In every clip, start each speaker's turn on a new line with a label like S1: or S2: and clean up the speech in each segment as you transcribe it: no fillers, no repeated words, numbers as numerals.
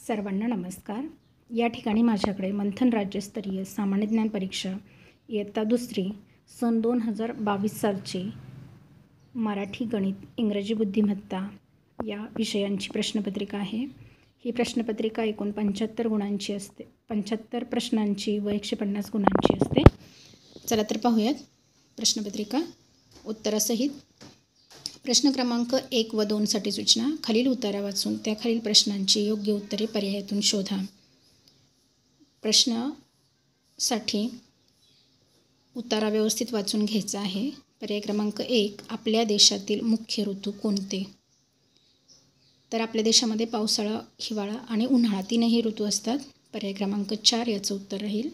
S1: सर्वांना नमस्कार. या ठिकाणी माझ्याकडे मंथन राज्यस्तरीय सामान्य ज्ञान परीक्षा इयत्ता दुसरी सन 2022 सालची मराठी, गणित, इंग्रजी बुद्धिमत्ता या विषयांची प्रश्नपत्रिका आहे. ही प्रश्नपत्रिका एकूण 75 गुणांची असते. 75 प्रश्नांची व 150 गुणांची असते. चला तर पाहूयात प्रश्नपत्रिका उत्तरासहित. प्रश्न क्रमांक 1 व 2 साठी सूचना. खालील उतारा वाचून त्या खालील प्रश्नांची योग्य उत्तरे पर्यायातून शोधा. प्रश्नासाठी उतारा व्यवस्थित वाचून घ्यायचा आहे. पर्याय क्रमांक 1, आपल्या देशातील मुख्य ऋतू कोणते? तर आपल्या देशामध्ये पावसाळा, हिवाळा आणि उन्हाळा तीनही ऋतू असतात. पर्याय क्रमांक 4 याचं उत्तर राहील.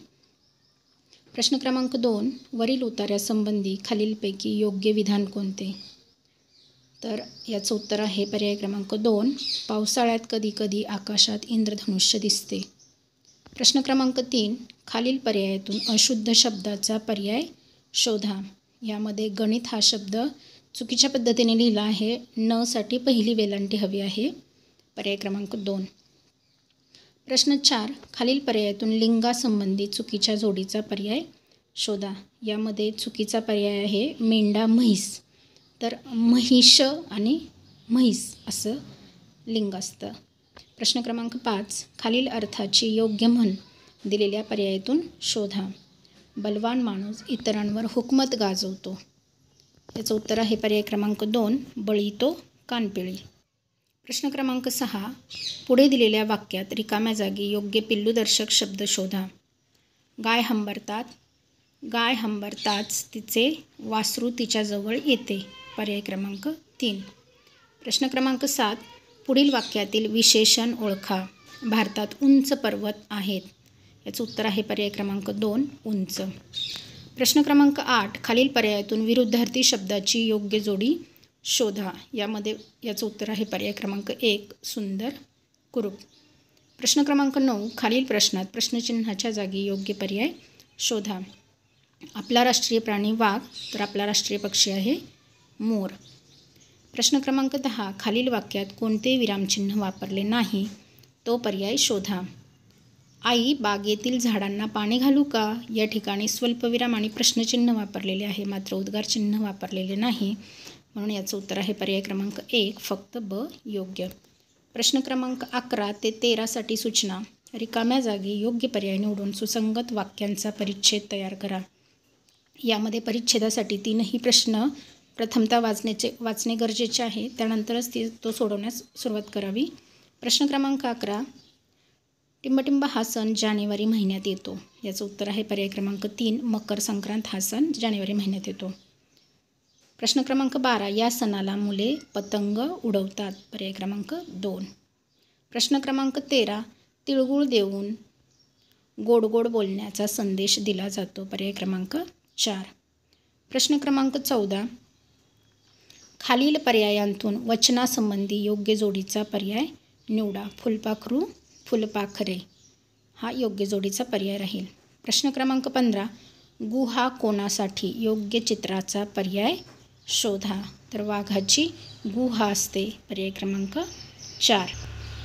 S1: प्रश्न क्रमांक 2, वरील उतार्यासंबंधी खालीलपैकी योग्य विधान कोणते? तर याचं उत्तर आहे पर्याय क्रमांक 2, पावसाळ्यात कधीकधी आकाशात इंद्रधनुष्य दिसते. प्रश्न क्रमांक 3, खालील पर्यायातून अशुद्ध शब्दाचा पर्याय शोधा. यामध्ये गणित हा शब्द चुकीच्या पद्धतीने लिहिला आहे. न साठी पहिली वेलांटी हवी आहे. पर्याय क्रमांक 2. प्रश्न 4, खालील पर्यायातून लिंगासंबंधी चुकीच्या जोडीचा पर्याय शोधा. यामध्ये चुकीचा पर्याय आहे मेंढा म्हैस. तर महिष आणि म्हैस असं लिंग असतं. प्रश्न क्रमांक 5, खालील अर्थाची योग्य म्हण दिलेल्या पर्यायातून शोधा. बलवान माणूस इतरांवर हुकमत गाजवतो. याचं उत्तर आहे पर्याय क्रमांक 2, बळीतो कानपिळी. प्रश्न क्रमांक 6, पुढे दिलेल्या वाक्यात रिकाम्या जागी योग्य पिल्लूदर्शक शब्द शोधा. गाय हंबरताच तिचे वासरू तिच्याजवळ येते. पर्याय क्रमांक 3. प्रश्न क्रमांक 7, पुढील वाक्यातील विशेषण ओळखा. भारतात उंच पर्वत आहेत. याचं उत्तर आहे पर्याय क्रमांक 2, उंच. प्रश्न क्रमांक 8, खालील पर्यायातून विरुद्धार्थी शब्दाची योग्य जोडी शोधा. यामध्ये याचं उत्तर आहे पर्याय क्रमांक 1, सुंदर कुरूप. प्रश्न क्रमांक 9, खालील प्रश्नात प्रश्नचिन्हाच्या जागी योग्य पर्याय शोधा. आपला राष्ट्रीय प्राणी वाघ, तर आपला राष्ट्रीय पक्षी आहे मोर. प्रश्न क्रमांक 10, खालील वाक्यात कोणते विरामचिन्ह वापरले नाही तो पर्याय शोधा. आई बागेतील झाडांना पाणी घालू का? या ठिकाणी स्वल्पविराम आणि प्रश्नचिन्ह वापरलेले आहे, मात्र उद्गारचिन्ह वापरलेले नाही, म्हणून याचं उत्तर आहे पर्याय क्रमांक 1, फक्त ब योग्य. प्रश्न क्रमांक 11 ते 13 साठी सूचना. रिकाम्या जागी योग्य पर्याय निवडून सुसंगत वाक्यांचा परिच्छेद तयार करा. यामध्ये परिच्छेदासाठी 3ही प्रश्न प्रथमतः वाचणे गरजेचे आहे. त्यानंतरच तो सोडवण्यास सुरुवात करावी. प्रश्न क्रमांक 11, टिंबटिंब हा सण जानेवारी महिन्यात येतो. याचं उत्तर आहे पर्याय क्रमांक 3, मकर संक्रांत हा सण जानेवारी महिन्यात येतो. प्रश्न क्रमांक 12, या सणाला मुले पतंग उडवतात. पर्याय क्रमांक 2. प्रश्न क्रमांक 13, तिळगुळ देऊन गोड गोड बोलण्याचा संदेश दिला जातो. पर्याय क्रमांक 4. प्रश्न क्रमांक 14, खालील पर्यायांतून वचनासंबंधी योग्य जोडीचा पर्याय निवडा. फुलपाखरू, फुलपाखरे हा योग्य जोडीचा पर्याय राहील. प्रश्न क्रमांक 15, गुहा कोणासाठी योग्य चित्राचा पर्याय शोधा. तर वाघाची गुहा असते. पर्याय क्रमांक 4.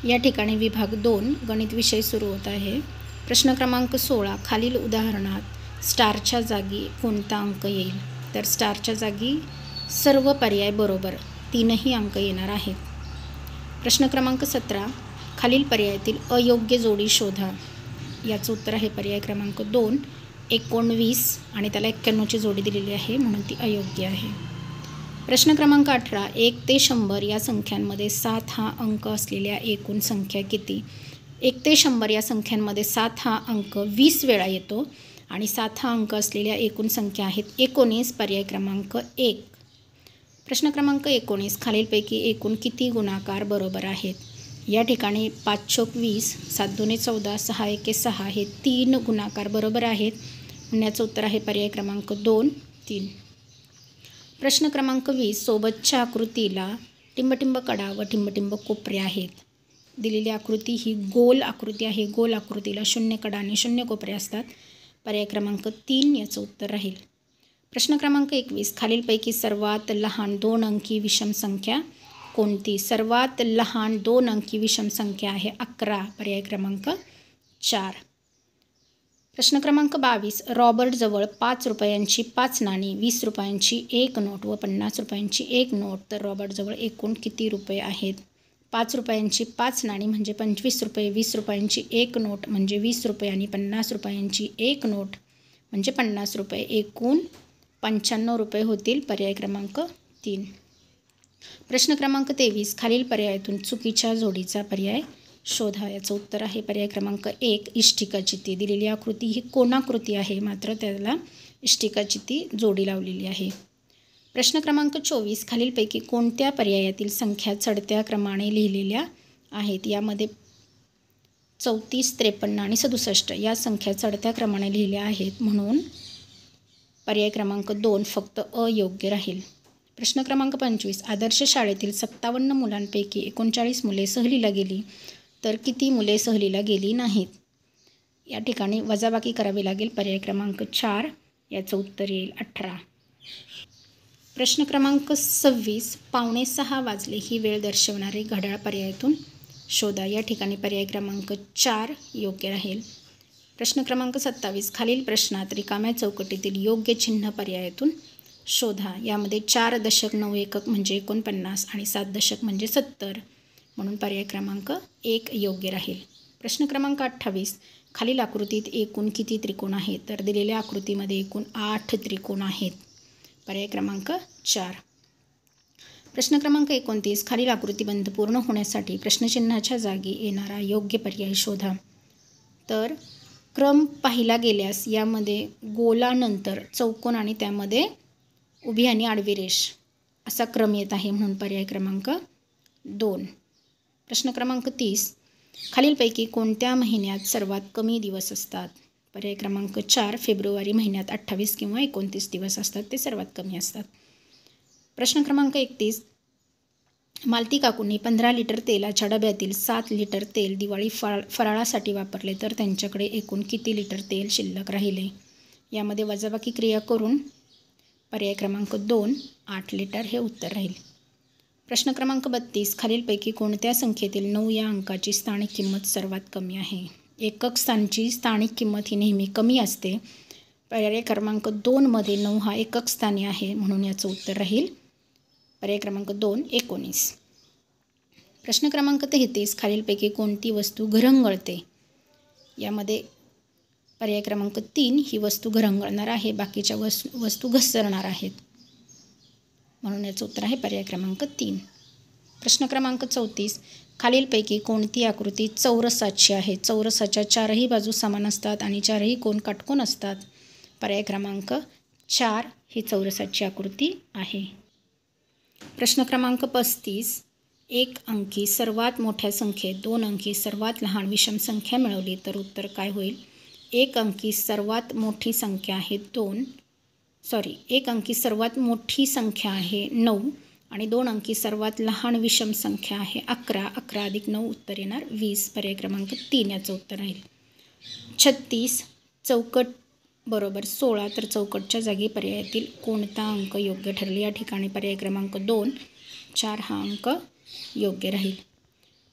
S1: या ठिकाणी विभाग 2 गणित विषय सुरू होत आहे. प्रश्न क्रमांक 16, खालील उदाहरणात स्टारच्या जागी कोणता अंक येईल? तर स्टारच्या जागी सर्व पर्याय बरोबर, 3ही अंक येणार आहेत. प्रश्न क्रमांक 17, खालील पर्यायातील अयोग्य जोडी शोधा. याचं उत्तर आहे पर्याय क्रमांक 2, 19 आणि त्याला 91ची जोडी दिलेली आहे, म्हणून ती अयोग्य आहे. प्रश्न क्रमांक 18, 1 ते 100 या संख्यांमध्ये 7 हा अंक असलेल्या एकूण संख्या किती? 1 ते 100 या संख्यांमध्ये 7 हा अंक 20 वेळा येतो आणि 7 हा अंक असलेल्या एकूण संख्या आहेत 19. पर्याय क्रमांक 1. प्रश्न क्रमांक 19, खालीलपैकी एकूण किती गुणाकार बरोबर आहेत? या ठिकाणी 5 चोक 20, 7 दुणे 14, 6 एके 6 हे 3 गुणाकार बरोबर आहेत. म्हणण्याचं उत्तर आहे पर्याय क्रमांक 2, 3. प्रश्न क्रमांक 20, सोबतच्या आकृतीला टिंबटिंब कडा व टिंबटिंब कोपरे आहेत. दिलेली आकृती ही गोल आकृती आहे. गोल आकृतीला 0 कडा आणि 0 कोपरे असतात. पर्याय क्रमांक 3 याचं उत्तर राहील. प्रश्न क्रमांक 21, खालीलपैकी सर्वात लहान 2 अंकी विषम संख्या कोणती? सर्वात लहान 2 अंकी विषम संख्या आहे 11, पर्याय क्रमांक 4. प्रश्न क्रमांक 22. रॉबर्टजवळ 5 रुपयांची 5 नाणी, 20 रुपयांची 1 नोट व 50 रुपयांची 1 नोट, तर रॉबर्टजवळ एकूण किती रुपये आहेत? 5 रुपयांची 5 नाणी म्हणजे 25 रुपये, 20 रुपयांची 1 नोट म्हणजे 20 रुपये आणि 50 रुपयांची 1 नोट म्हणजे 50 रुपये, एकूण 95 रुपये होतील, पर्याय क्रमांक 3. प्रश्न क्रमांक 23. खालील पर्यायातून चुकीच्या जोडीचा पर्याय शोधा. याचं उत्तर आहे पर्याय क्रमांक 1, इष्टिकाचिती. दिलेली आकृती ही कोणाकृती आहे, मात्र त्याला इष्टिकाचिती जोडी लावलेली आहे. प्रश्न क्रमांक 24. खालीलपैकी कोणत्या पर्यायातील संख्या चढत्या क्रमाने लिहिलेल्या आहेत? यामध्ये 34, 53 आणि 67 या संख्या चढत्या क्रमाने लिहिल्या आहेत, म्हणून पर्याय क्रमांक 2 फक्त अयोग्य राहील. प्रश्न क्रमांक 25. आदर्श शाळेतील 57 मुलांपैकी 39 मुले सहलीला गेली, तर किती मुले सहलीला गेली नाहीत? या ठिकाणी वजाबाकी करावी लागेल, पर्याय क्रमांक 4. याचं उत्तर येईल 18. प्रश्न क्रमांक 26. 5:45 वाजले ही वेळ दर्शवणारे घड्याळ पर्यायातून शोधा. या ठिकाणी पर्याय क्रमांक 4 योग्य राहील. प्रश्न क्रमांक 27. खालील प्रश्नात रिकाम्या चौकटीतील योग्य चिन्ह पर्यायातून शोधा. यामध्ये 4 दशक 9 एकक म्हणजे 49 आणि 7 दशक म्हणजे 70, म्हणून पर्याय क्रमांक 1 योग्य राहील. प्रश्न क्रमांक 28. खालील आकृतीत एकूण किती त्रिकोण आहेत? तर दिलेल्या आकृतीमध्ये एकूण 8 त्रिकोण आहेत, पर्याय क्रमांक 4. प्रश्न क्रमांक 29. खालील आकृतीबंध पूर्ण होण्यासाठी प्रश्नचिन्हाच्या जागी येणारा योग्य पर्याय शोधा. तर क्रम पाहिला गेल्यास यामध्ये गोलानंतर चौकोन आणि त्यामध्ये उभी आणि आडवी रेष असा क्रम येत आहे, म्हणून पर्याय क्रमांक 2. प्रश्न क्रमांक 30. खालीलपैकी कोणत्या महिन्यात सर्वात कमी दिवस असतात? पर्याय क्रमांक 4. फेब्रुवारी महिन्यात 28 किंवा 29 दिवस असतात, ते सर्वात कमी असतात. प्रश्न क्रमांक 31. मालती काकूंनी 15 लिटर तेलाच्या डब्यातील 7 लिटर तेल दिवाळी फराळासाठी वापरले, तर त्यांच्याकडे एकूण किती लिटर तेल शिल्लक राहिले? यामध्ये वजाबाकी क्रिया करून पर्याय क्रमांक 2, 8 लिटर हे उत्तर राहील. प्रश्न क्रमांक 32. खालीलपैकी कोणत्या संख्येतील 9 या अंकाची स्थानिक किंमत सर्वात कमी आहे? एकक स्थानची स्थानिक किंमत ही नेहमी कमी असते. पर्याय क्रमांक 2 मध्ये 9 हा एकक स्थानी आहे, म्हणून याचं उत्तर राहील पर्याय क्रमांक 2, 19. प्रश्न क्रमांक 33. खालीलपैकी कोणती वस्तू घरंगळते? यामध्ये पर्याय क्रमांक 3 ही वस्तू घरंगळणार आहे, बाकीच्या वस्तू घसरणार आहेत, म्हणून याचं उत्तर आहे पर्याय क्रमांक 3. प्रश्न क्रमांक 34. खालीलपैकी कोणती आकृती चौरसाची आहे? चौरसाच्या 4ही बाजू समान असतात आणि 4ही कोन काटकोन असतात. पर्याय क्रमांक 4 ही चौरसाची आकृती आहे. प्रश्न क्रमांक 35. 1 अंकी सर्वात मोठ्या संख्येत 2 अंकी सर्वात लहान विषम संख्या मिळवली, तर उत्तर काय होईल? 1 अंकी सर्वात मोठी संख्या आहे 1 अंकी सर्वात मोठी संख्या आहे 9 आणि 2 अंकी सर्वात लहान विषम संख्या आहे 11. 11 अधिक 9 उत्तर येणार 20, पर्याय क्रमांक 3 याचं उत्तर राहील. 36. चौकट बरोबर 16, तर चौकटच्या जागी पर्यायातील कोणता अंक योग्य ठरेल? या ठिकाणी पर्याय क्रमांक 2, 4 हा अंक योग्य राहील.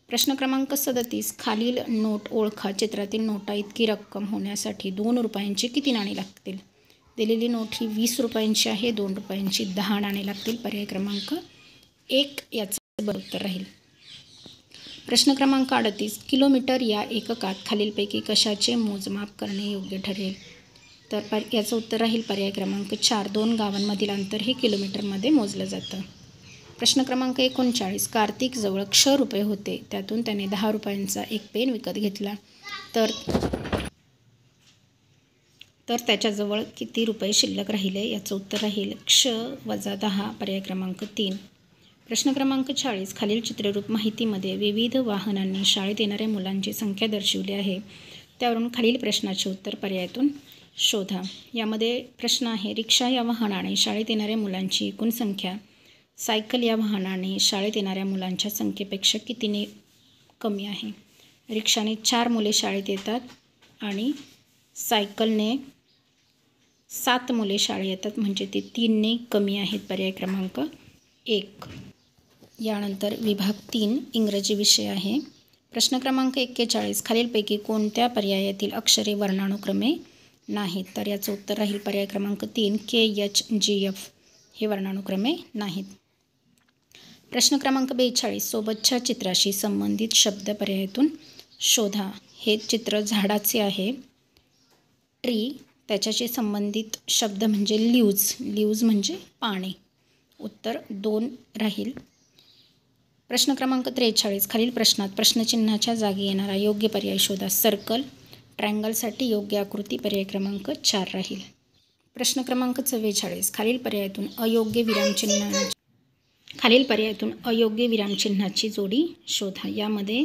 S1: प्रश्न क्रमांक 37. खालील नोट ओळखा. चित्रातील नोटा इतकी रक्कम होण्यासाठी 2 रुपयांची किती नाणी लागतील? दिलेली नोट ही 20 रुपयांची आहे, 2 रुपयांची 10 नाणी लागतील, पर्याय क्रमांक 1 याचं बरोबर उत्तर राहील. प्रश्न क्रमांक 38. किलोमीटर या एककात खालीलपैकी कशाचे मोजमाप करणे योग्य ठरेल? तर याचं उत्तर राहील पर्याय क्रमांक 4. 2 गावांमधील अंतर हे किलोमीटरमध्ये मोजलं जातं. प्रश्न क्रमांक 39. कार्तिकजवळ ₹100 होते, त्यातून त्याने 10 रुपयांचा एक पेन विकत घेतला, तर त्याच्याजवळ किती रुपये शिल्लक राहिले? याचं उत्तर राहील -10, पर्याय क्रमांक 3. प्रश्न क्रमांक 40. खालील चित्ररूप माहितीमध्ये विविध वाहनांनी शाळेत येणाऱ्या मुलांची संख्या दर्शवली आहे, त्यावरून खालील प्रश्नाचे उत्तर पर्यायातून शोधा. यामध्ये प्रश्न आहे, रिक्षा या वाहनाने शाळेत येणाऱ्या मुलांची एकूण संख्या सायकल या वाहनाने शाळेत येणाऱ्या मुलांच्या संख्येपेक्षा कितीने कमी आहे? रिक्षाने 4 मुले शाळेत येतात आणि सायकलने 7 मुले शाळेत येतात, म्हणजे ते 3ने कमी आहेत, पर्याय क्रमांक 1. यानंतर विभाग 3 इंग्रजी विषय आहे. प्रश्न क्रमांक 41 खालीलपैकी कोणत्या पर्यायातील अक्षरे वर्णानुक्रमे नाहीत? तर याचं उत्तर राहील पर्याय क्रमांक 3 KHGF हे वर्णानुक्रमे नाहीत. प्रश्न क्रमांक 42 सोबतच्या चित्राशी संबंधित शब्द पर्यायातून शोधा. हे चित्र झाडाचे आहे. ट्री, त्याच्याशी संबंधित शब्द म्हणजे लीव्ज म्हणजे पाने. उत्तर 2 राहील. प्रश्न क्रमांक 43 खालील प्रश्नात प्रश्नचिन्हाच्या जागी येणारा योग्य पर्याय शोधा. सर्कल, ट्रायंगलसाठी योग्य आकृती पर्याय क्रमांक 4 राहील. प्रश्न क्रमांक 44 खालील पर्यायातून अयोग्य विरामचिन्हाची जोडी शोधा. यामध्ये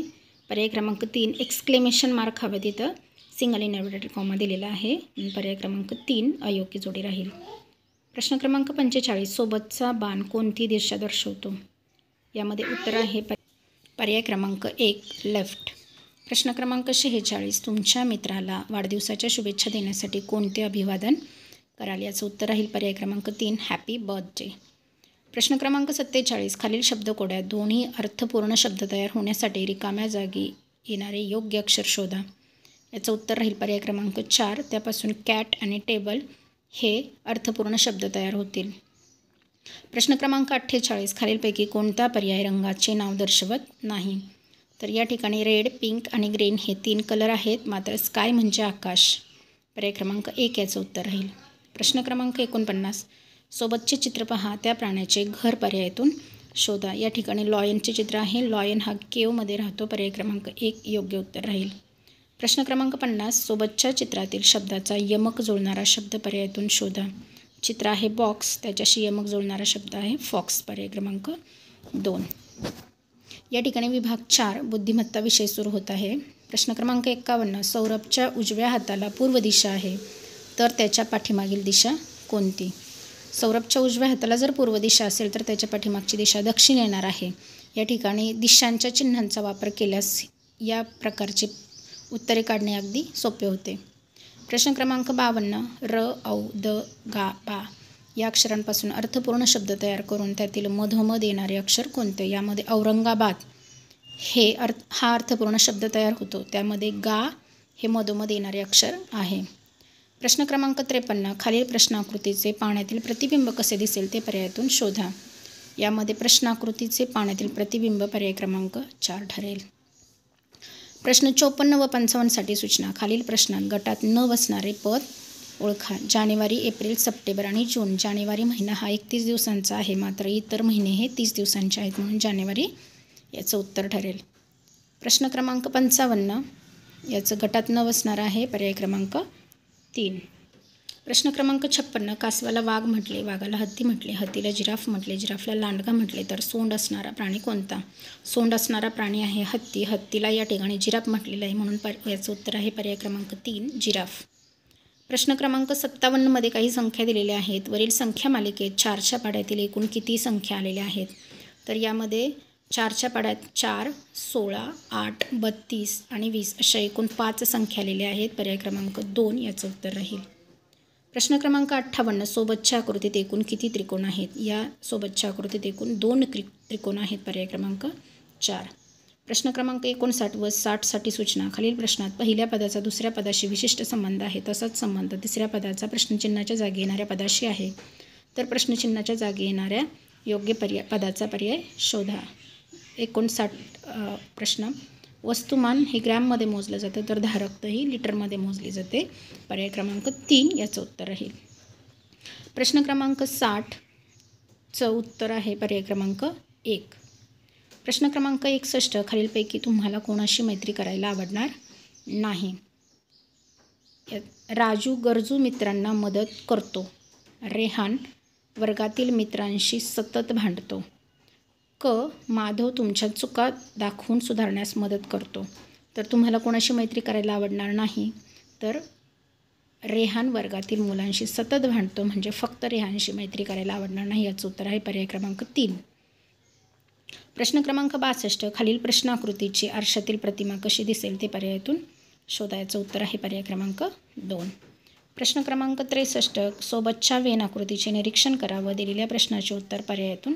S1: पर्याय क्रमांक 3 एक्सक्लेमेशन मार्क हवं, तिथं सिंगल इनव्हर्टेड कॉमा दिलेला आहे. पर्याय क्रमांक 3 अयोग्य जोडी राहील. प्रश्न क्रमांक 45 सोबतचा बाण कोणती दिशा दर्शवतो? यामध्ये उत्तर आहे पर्याय क्रमांक 1 लेफ्ट. प्रश्न क्रमांक 46 तुमच्या मित्राला वाढदिवसाच्या शुभेच्छा देण्यासाठी कोणते अभिवादन कराल? याचं उत्तर राहील पर्याय क्रमांक 3 हॅपी बर्थडे. प्रश्न क्रमांक 47 खालील शब्दकोड्यात दोन्ही अर्थपूर्ण शब्द तयार होण्यासाठी रिकाम्या जागी येणारे योग्य अक्षर शोधा. याचं उत्तर राहील पर्याय क्रमांक 4. त्यापासून कॅट आणि टेबल हे अर्थपूर्ण शब्द तयार होतील. प्रश्न क्रमांक 48 खालीलपैकी कोणता पर्याय रंगाचे नाव दर्शवत नाही? तर या ठिकाणी रेड, पिंक आणि ग्रीन हे 3 कलर आहेत, मात्र स्काय म्हणजे आकाश. पर्याय क्रमांक 1 याचं उत्तर राहील. प्रश्न क्रमांक 49 सोबतचे चित्र पहा, त्या प्राण्याचे घर पर्यायातून शोधा. या ठिकाणी लॉयनचे चित्र आहे. लॉयन हा केवमध्ये राहतो. पर्याय क्रमांक 1 योग्य उत्तर राहील. प्रश्न क्रमांक 50 सोबतच्या चित्रातील शब्दाचा यमक जुळणारा शब्द पर्यायातून शोधा. चित्र आहे बॉक्स, त्याच्याशी यमक जुळणारा शब्द आहे फॉक्स. पर्याय क्रमांक 2. या ठिकाणी विभाग 4 बुद्धिमत्ता विषय सुरू होत आहे. प्रश्न क्रमांक 51 सौरभच्या उजव्या हाताला पूर्व दिशा आहे, तर त्याच्या पाठीमागील दिशा कोणती? सौरभच्या उजव्या हाताला जर पूर्व दिशा असेल तर त्याच्या पाठीमागची दिशा दक्षिण येणार आहे. या ठिकाणी दिशांच्या चिन्हांचा वापर केल्यास या प्रकारचे उत्तरे काढणे अगदी सोपे होते. प्रश्न क्रमांक 52 र, औ, द, गा, बा या अक्षरांपासून अर्थपूर्ण शब्द तयार करून त्यातील मधोमध येणारे अक्षर कोणते? यामध्ये औरंगाबाद हा अर्थपूर्ण शब्द तयार होतो. त्यामध्ये गा हे मधोमध येणारे अक्षर आहे. प्रश्न क्रमांक 53 खालील प्रश्नाकृतीचे पाण्यातील प्रतिबिंब कसे दिसेल ते पर्यायातून शोधा. यामध्ये प्रश्नाकृतीचे पाण्यातील प्रतिबिंब पर्याय क्रमांक 4 ठरेल. प्रश्न 54 व 55साठी सूचना. खालील प्रश्नात गटात न बसणारे पद ओळखा. जानेवारी, एप्रिल, सप्टेंबर आणि जून. जानेवारी महिना हा 31 दिवसांचा आहे, मात्र इतर महिने हे 30 दिवसांचे आहेत, म्हणून जानेवारी याचं उत्तर ठरेल. प्रश्न क्रमांक 55 याचं गटात न बसणार आहे. पर्याय क्रमांक 3. प्रश्न क्रमांक 56 कासवाला वाघ म्हटले, वाघाला हत्ती म्हटले, हत्तीला जिराफ म्हटले, जिराफला लांडगा म्हटले, तर सोंड असणारा प्राणी कोणता? सोंड असणारा प्राणी आहे हत्ती. हत्तीला या ठिकाणी जिराफ म्हटलेलं आहे, म्हणून याचं उत्तर आहे पर्याय क्रमांक 3 जिराफ. प्रश्न क्रमांक 57 मध्ये काही संख्या दिलेल्या आहेत. वरील संख्या मालिकेत 4च्या पाढ्यातील एकूण किती संख्या आलेल्या आहेत? तर यामध्ये 4च्या पाढ्यात 4, 16, 8, 32 आणि 20 अशा एकूण 5 संख्या आलेल्या आहेत. पर्याय क्रमांक 2 याचं उत्तर राहील. प्रश्न क्रमांक 58 सोबतच्या आकृतीत एकूण किती त्रिकोण आहेत? या सोबतच्या आकृतीत एकूण 2 त्रिकोण आहेत. पर्याय क्रमांक 4. प्रश्न क्रमांक 59 व 60साठी सूचना. खालील प्रश्नात पहिल्या पदाचा दुसऱ्या पदाशी विशिष्ट संबंध आहे, तसाच संबंध तिसऱ्या पदाचा प्रश्नचिन्हाच्या जागी येणाऱ्या पदाशी आहे, तर प्रश्नचिन्हाच्या जागी येणाऱ्या योग्य पदाचा पर्याय शोधा. 59 प्रश्न वस्तुमान हे ग्रॅममध्ये मोजलं जातं, तर धारकता ही लिटरमध्ये मोजली जाते. पर्याय क्रमांक 3 याचं उत्तर राहील. प्रश्न क्रमांक 60चं उत्तर आहे पर्याय क्रमांक 1. प्रश्न क्रमांक 61 खालीलपैकी तुम्हाला कोणाशी मैत्री करायला आवडणार नाही? राजू गरजू मित्रांना मदत करतो. रेहान वर्गातील मित्रांशी सतत भांडतो. माधव तुमच्या चुका दाखवून सुधारण्यास मदत करतो. तर तुम्हाला कोणाशी मैत्री करायला आवडणार नाही? तर रेहान वर्गातील मुलांशी सतत भांडतो, म्हणजे फक्त रेहानशी मैत्री करायला आवडणार नाही. याचं उत्तर आहे पर्याय क्रमांक 3. प्रश्न क्रमांक 62 खालील प्रश्नाकृतीची आरशातील प्रतिमा कशी दिसेल ते पर्यायातून शोधा. याचं उत्तर आहे पर्याय क्रमांक 2. प्रश्न क्रमांक 63 सोबतच्या वेन आकृतीचे निरीक्षण करा व दिलेल्या प्रश्नाचे उत्तर पर्यायातून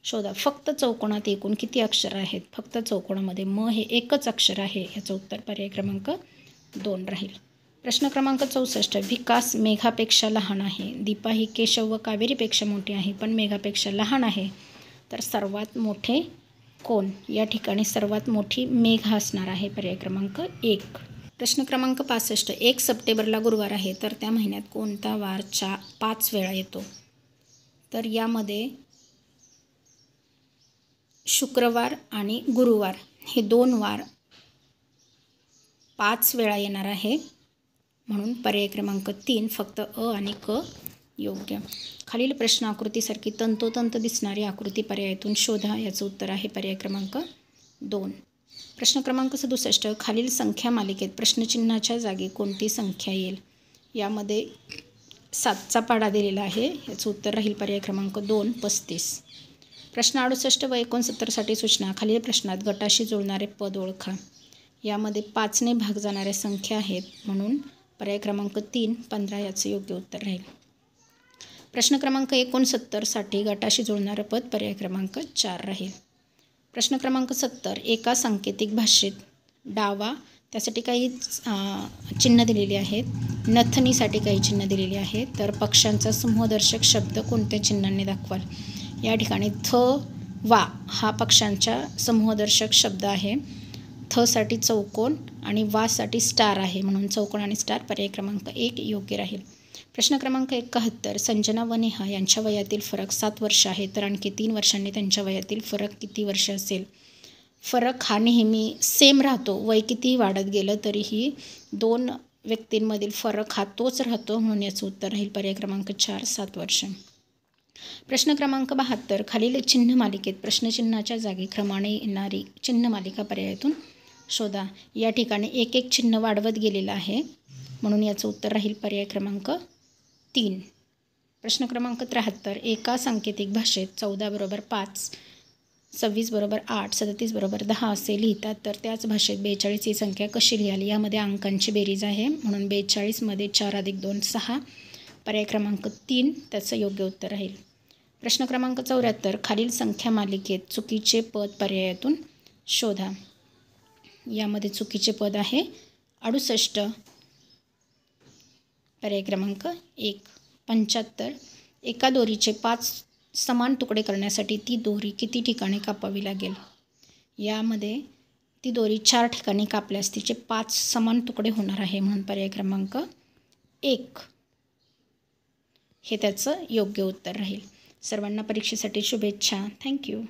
S1: शोधा. फक्त चौकोनात एकूण किती अक्षर आहेत? फक्त चौकोनामध्ये म हे एकच अक्षर आहे. याचं उत्तर पर्याय क्रमांक 2 राहील. प्रश्न क्रमांक 64. विकास मेघापेक्षा लहान आहे. दीपा ही केशव व कावेरीपेक्षा मोठी आहे पण मेघापेक्षा लहान आहे. तर सर्वात मोठे कोण? या ठिकाणी सर्वात मोठी मेघा असणार आहे. पर्याय क्रमांक 1. प्रश्न क्रमांक 65. 1 सप्टेंबरला गुरुवार आहे तर त्या महिन्यात कोणता वार 5 वेळा येतो? तर यामध्ये शुक्रवार आणि गुरुवार हे 2 वार 5 वेळा येणार आहे. म्हणून पर्याय क्रमांक 3 फक्त अ आणि क योग्य. खालील प्रश्न आकृतीसारखी तंतोतंत दिसणारी आकृती पर्यायातून शोधा. याचं उत्तर आहे पर्याय क्रमांक 2. प्रश्न क्रमांक 67. खालील संख्या मालिकेत प्रश्नचिन्हाच्या जागी कोणती संख्या येईल? यामध्ये 7चा पाढा दिलेला आहे. याचं उत्तर राहील पर्याय क्रमांक 2 35. प्रश्न 68 व 69साठी सूचना. खालील प्रश्नात गटाशी जुळणारे पद ओळखा. यामध्ये 5ने भाग जाणाऱ्या संख्या आहेत म्हणून पर्याय क्रमांक 3 15 याचं योग्य उत्तर राहील. प्रश्न क्रमांक 69साठी गटाशी जुळणारं पद पर्याय क्रमांक 4 राहील. प्रश्न क्रमांक 70. एका सांकेतिक भाषेत डावा त्यासाठी काही चिन्ह दिलेली आहेत. नथनीसाठी काही चिन्ह दिलेली आहेत. तर पक्ष्यांचा समूहदर्शक शब्द कोणत्या चिन्हांनी दाखवाल? या ठिकाणी थ वा हा पक्ष्यांच्या समूहदर्शक शब्द आहे. थसाठी चौकोन आणि वासाठी स्टार आहे म्हणून चौकोन आणि स्टार पर्याय क्रमांक 1 योग्य राहील. प्रश्न क्रमांक 71. संजना व नेहा यांच्या वयातील फरक 7 वर्ष आहे तर आणखी 3 वर्षांनी त्यांच्या वयातील फरक किती वर्ष असेल? फरक हा नेहमी सेम राहतो. वय कितीही वाढत गेलं तरीही 2 व्यक्तींमधील फरक हा तोच राहतो म्हणून याचं उत्तर राहील पर्याय क्रमांक 4 7 वर्ष. प्रश्न क्रमांक 72. खालील चिन्ह मालिकेत प्रश्नचिन्हाच्या जागी क्रमाने येणारी चिन्ह मालिका पर्यायातून शोधा. या ठिकाणी एक एक चिन्ह वाढवत गेलेलं आहे म्हणून याचं उत्तर राहील पर्याय क्रमांक 3. प्रश्न क्रमांक 73. एका सांकेतिक भाषेत 14 = 5, 26 = 8, 37 = 10 असे लिहितात तर त्याच भाषेत 42 ही संख्या कशी लिहाल? यामध्ये अंकांची बेरीज आहे म्हणून 42 मध्ये 4 + 2 6 पर्याय क्रमांक 3 त्याचं योग्य उत्तर राहील. प्रश्न क्रमांक 74. खालील संख्या मालिकेत चुकीचे पद पर्यायातून शोधा. यामध्ये चुकीचे पद आहे 68 पर्याय क्रमांक 1. 75. एका दोरीचे 5 समान तुकडे करण्यासाठी ती दोरी किती ठिकाणी कापावी लागेल? यामध्ये ती दोरी 4 ठिकाणी कापल्यास तिचे 5 समान तुकडे होणार आहे म्हणून पर्याय क्रमांक 1 हे त्याचं योग्य उत्तर राहील. सर्वांना परीक्षेसाठी शुभेच्छा. थँक्यू.